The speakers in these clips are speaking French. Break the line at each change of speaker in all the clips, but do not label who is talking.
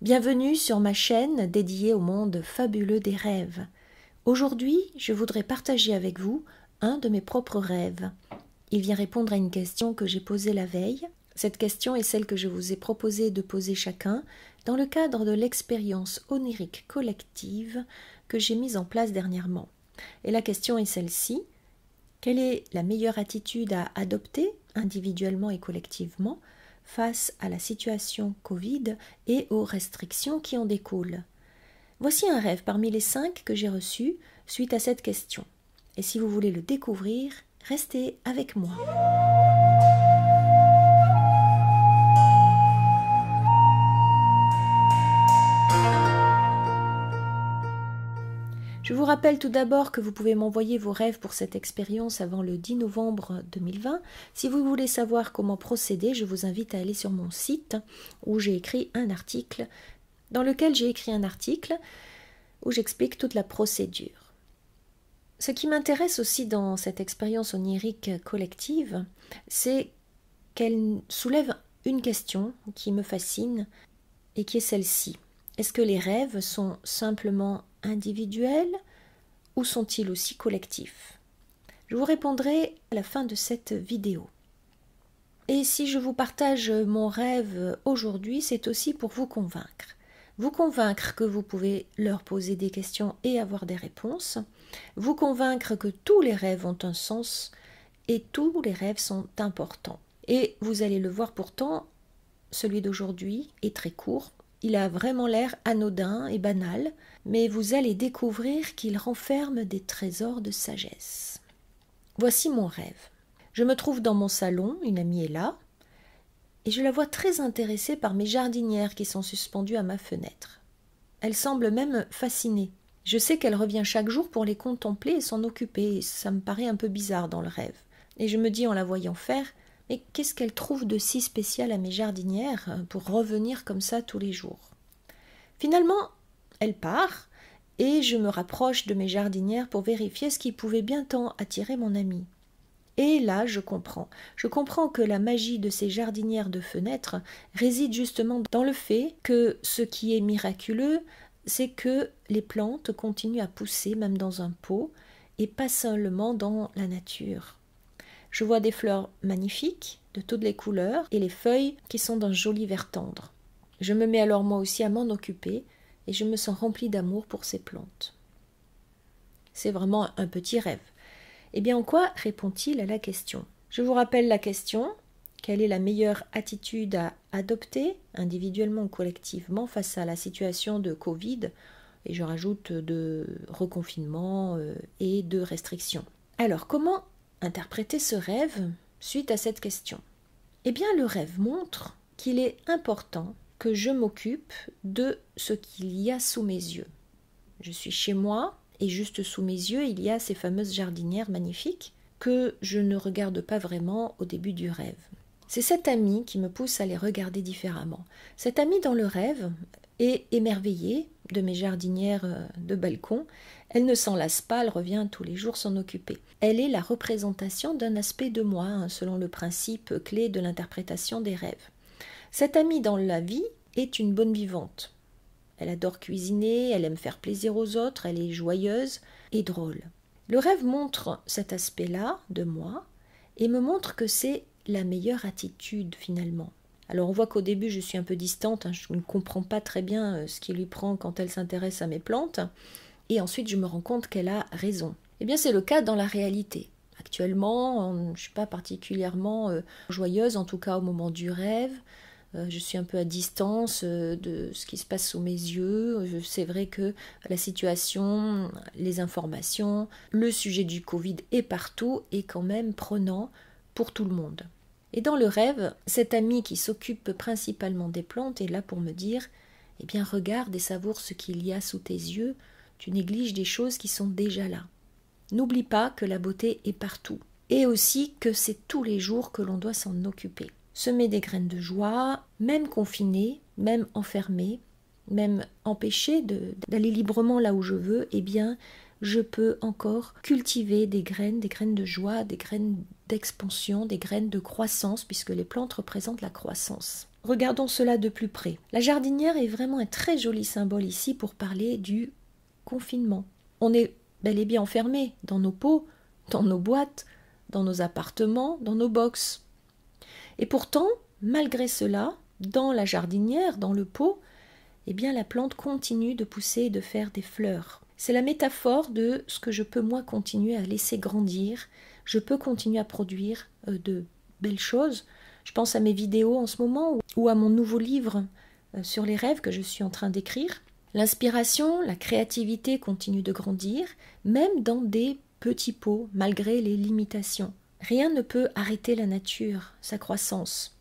Bienvenue sur ma chaîne dédiée au monde fabuleux des rêves. Aujourd'hui, je voudrais partager avec vous un de mes propres rêves. Il vient répondre à une question que j'ai posée la veille. Cette question est celle que je vous ai proposé de poser chacun dans le cadre de l'expérience onirique collective que j'ai mise en place dernièrement. Et la question est celle-ci. Quelle est la meilleure attitude à adopter, individuellement et collectivement, face à la situation Covid et aux restrictions qui en découlent? Voici un rêve parmi les 5 que j'ai reçus suite à cette question. Et si vous voulez le découvrir, restez avec moi. Je vous rappelle tout d'abord que vous pouvez m'envoyer vos rêves pour cette expérience avant le 10 novembre 2020. Si vous voulez savoir comment procéder, je vous invite à aller sur mon site où j'ai écrit un article, où j'explique toute la procédure. Ce qui m'intéresse aussi dans cette expérience onirique collective, c'est qu'elle soulève une question qui me fascine et qui est celle-ci. Est-ce que les rêves sont simplement individuels ou sont-ils aussi collectifs? Je vous répondrai à la fin de cette vidéo. Et si je vous partage mon rêve aujourd'hui, c'est aussi pour vous convaincre. Vous convaincre que vous pouvez leur poser des questions et avoir des réponses. Vous convaincre que tous les rêves ont un sens et tous les rêves sont importants. Et vous allez le voir pourtant, celui d'aujourd'hui est très court. Il a vraiment l'air anodin et banal, mais vous allez découvrir qu'il renferme des trésors de sagesse. Voici mon rêve. Je me trouve dans mon salon, une amie est là, et je la vois très intéressée par mes jardinières qui sont suspendues à ma fenêtre. Elle semble même fascinée. Je sais qu'elle revient chaque jour pour les contempler et s'en occuper, et ça me paraît un peu bizarre dans le rêve. Et je me dis en la voyant faire, mais qu'est-ce qu'elle trouve de si spécial à mes jardinières pour revenir comme ça tous les jours? Finalement, elle part et je me rapproche de mes jardinières pour vérifier ce qui pouvait bien tant attirer mon amie. Et là, je comprends. Je comprends que la magie de ces jardinières de fenêtres réside justement dans le fait que ce qui est miraculeux, c'est que les plantes continuent à pousser même dans un pot et pas seulement dans la nature. Je vois des fleurs magnifiques, de toutes les couleurs, et les feuilles qui sont d'un joli vert tendre. Je me mets alors moi aussi à m'en occuper, et je me sens remplie d'amour pour ces plantes. C'est vraiment un petit rêve. Eh bien, en quoi répond-il à la question? Je vous rappelle la question. Quelle est la meilleure attitude à adopter, individuellement ou collectivement, face à la situation de Covid, et je rajoute de reconfinement et de restrictions? Alors, comment interpréter ce rêve suite à cette question? Eh bien, le rêve montre qu'il est important que je m'occupe de ce qu'il y a sous mes yeux. Je suis chez moi et juste sous mes yeux, il y a ces fameuses jardinières magnifiques que je ne regarde pas vraiment au début du rêve. C'est cette amie qui me pousse à les regarder différemment. Cette amie dans le rêve est émerveillée de mes jardinières de balcon. Elle ne s'en lasse pas, elle revient tous les jours s'en occuper. Elle est la représentation d'un aspect de moi, selon le principe clé de l'interprétation des rêves. Cette amie dans la vie est une bonne vivante. Elle adore cuisiner, elle aime faire plaisir aux autres, elle est joyeuse et drôle. Le rêve montre cet aspect-là de moi et me montre que c'est la meilleure attitude finalement. Alors on voit qu'au début je suis un peu distante, je ne comprends pas très bien ce qui lui prend quand elle s'intéresse à mes plantes, et ensuite je me rends compte qu'elle a raison. Eh bien c'est le cas dans la réalité. Actuellement, je ne suis pas particulièrement joyeuse, en tout cas au moment du rêve. Je suis un peu à distance de ce qui se passe sous mes yeux. C'est vrai que la situation, les informations, le sujet du Covid est partout et quand même prenant pour tout le monde. Et dans le rêve, cette amie qui s'occupe principalement des plantes est là pour me dire « Eh bien, regarde et savoure ce qu'il y a sous tes yeux, tu négliges des choses qui sont déjà là. N'oublie pas que la beauté est partout et aussi que c'est tous les jours que l'on doit s'en occuper. Semer des graines de joie, même confiné, même enfermé, même empêché d'aller librement là où je veux, eh bien, je peux encore cultiver des graines de joie, des graines d'expansion, des graines de croissance, puisque les plantes représentent la croissance. Regardons cela de plus près. La jardinière est vraiment un très joli symbole ici pour parler du confinement. On est bel et bien enfermé dans nos pots, dans nos boîtes, dans nos appartements, dans nos box. Et pourtant, malgré cela, dans la jardinière, dans le pot, eh bien la plante continue de pousser et de faire des fleurs. C'est la métaphore de ce que je peux moi continuer à laisser grandir. Je peux continuer à produire de belles choses. Je pense à mes vidéos en ce moment ou à mon nouveau livre sur les rêves que je suis en train d'écrire. L'inspiration, la créativité continuent de grandir, même dans des petits pots, malgré les limitations. Rien ne peut arrêter la nature, sa croissance.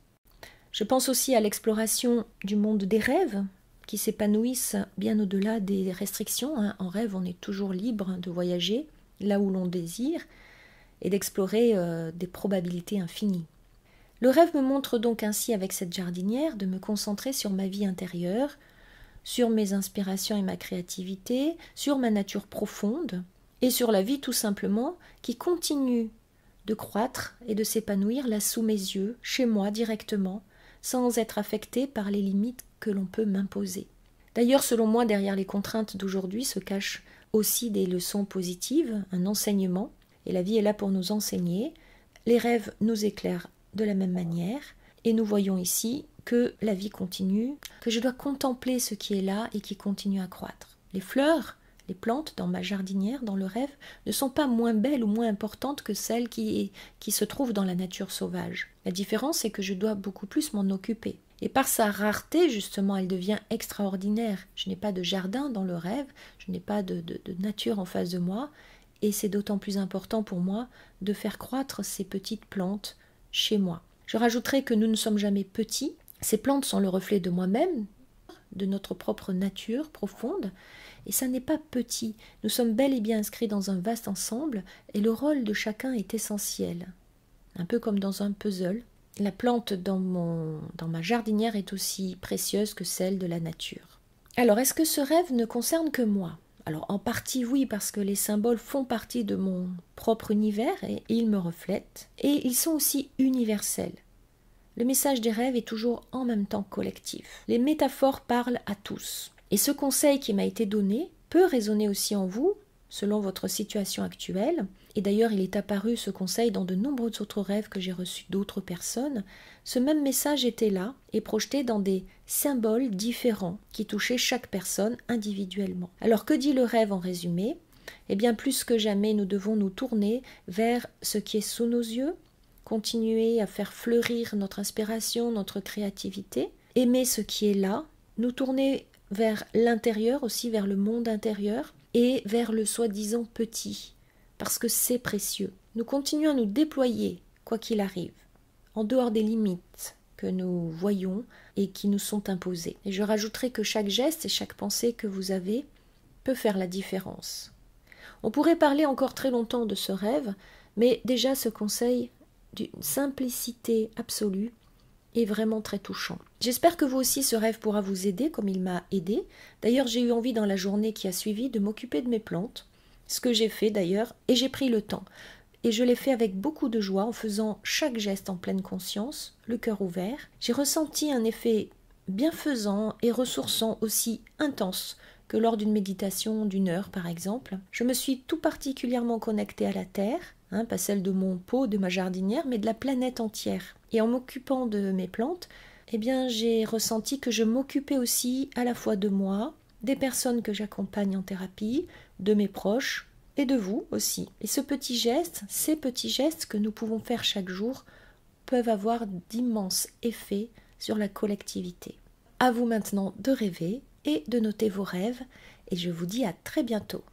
Je pense aussi à l'exploration du monde des rêves, qui s'épanouissent bien au-delà des restrictions. En rêve, on est toujours libre de voyager là où l'on désire et d'explorer des probabilités infinies. Le rêve me montre donc ainsi avec cette jardinière de me concentrer sur ma vie intérieure, sur mes inspirations et ma créativité, sur ma nature profonde et sur la vie tout simplement qui continue de croître et de s'épanouir là sous mes yeux, chez moi directement, sans être affectée par les limites que l'on peut m'imposer. D'ailleurs, selon moi, derrière les contraintes d'aujourd'hui se cachent aussi des leçons positives, un enseignement, et la vie est là pour nous enseigner. Les rêves nous éclairent de la même manière, et nous voyons ici que la vie continue, que je dois contempler ce qui est là et qui continue à croître. Les fleurs, les plantes dans ma jardinière, dans le rêve, ne sont pas moins belles ou moins importantes que celles qui se trouvent dans la nature sauvage. La différence, c'est que je dois beaucoup plus m'en occuper. Et par sa rareté, justement, elle devient extraordinaire. Je n'ai pas de jardin dans le rêve, je n'ai pas de nature en face de moi, et c'est d'autant plus important pour moi de faire croître ces petites plantes chez moi. Je rajouterai que nous ne sommes jamais petits. Ces plantes sont le reflet de moi-même, de notre propre nature profonde, et ça n'est pas petit. Nous sommes bel et bien inscrits dans un vaste ensemble, et le rôle de chacun est essentiel. Un peu comme dans un puzzle. La plante dans ma jardinière est aussi précieuse que celle de la nature. Alors, est-ce que ce rêve ne concerne que moi ? Alors, en partie oui, parce que les symboles font partie de mon propre univers et ils me reflètent. Et ils sont aussi universels. Le message des rêves est toujours en même temps collectif. Les métaphores parlent à tous. Et ce conseil qui m'a été donné peut résonner aussi en vous, selon votre situation actuelle. Et d'ailleurs, il est apparu ce conseil dans de nombreux autres rêves que j'ai reçus d'autres personnes. Ce même message était là et projeté dans des symboles différents qui touchaient chaque personne individuellement. Alors que dit le rêve en résumé ? Eh bien, plus que jamais, nous devons nous tourner vers ce qui est sous nos yeux, continuer à faire fleurir notre inspiration, notre créativité, aimer ce qui est là, nous tourner vers l'intérieur aussi, vers le monde intérieur et vers le soi-disant petit, parce que c'est précieux. Nous continuons à nous déployer, quoi qu'il arrive, en dehors des limites que nous voyons et qui nous sont imposées. Et je rajouterai que chaque geste et chaque pensée que vous avez peut faire la différence. On pourrait parler encore très longtemps de ce rêve, mais déjà ce conseil d'une simplicité absolue est vraiment très touchant. J'espère que vous aussi ce rêve pourra vous aider comme il m'a aidé. D'ailleurs, j'ai eu envie dans la journée qui a suivi de m'occuper de mes plantes, ce que j'ai fait d'ailleurs, et j'ai pris le temps. Et je l'ai fait avec beaucoup de joie en faisant chaque geste en pleine conscience, le cœur ouvert. J'ai ressenti un effet bienfaisant et ressourçant aussi intense que lors d'une méditation d'1 heure par exemple. Je me suis tout particulièrement connectée à la terre, pas celle de mon pot, de ma jardinière, mais de la planète entière. Et en m'occupant de mes plantes, eh bien j'ai ressenti que je m'occupais aussi à la fois de moi, des personnes que j'accompagne en thérapie, de mes proches et de vous aussi. Et ces petits gestes que nous pouvons faire chaque jour peuvent avoir d'immenses effets sur la collectivité. À vous maintenant de rêver et de noter vos rêves et je vous dis à très bientôt.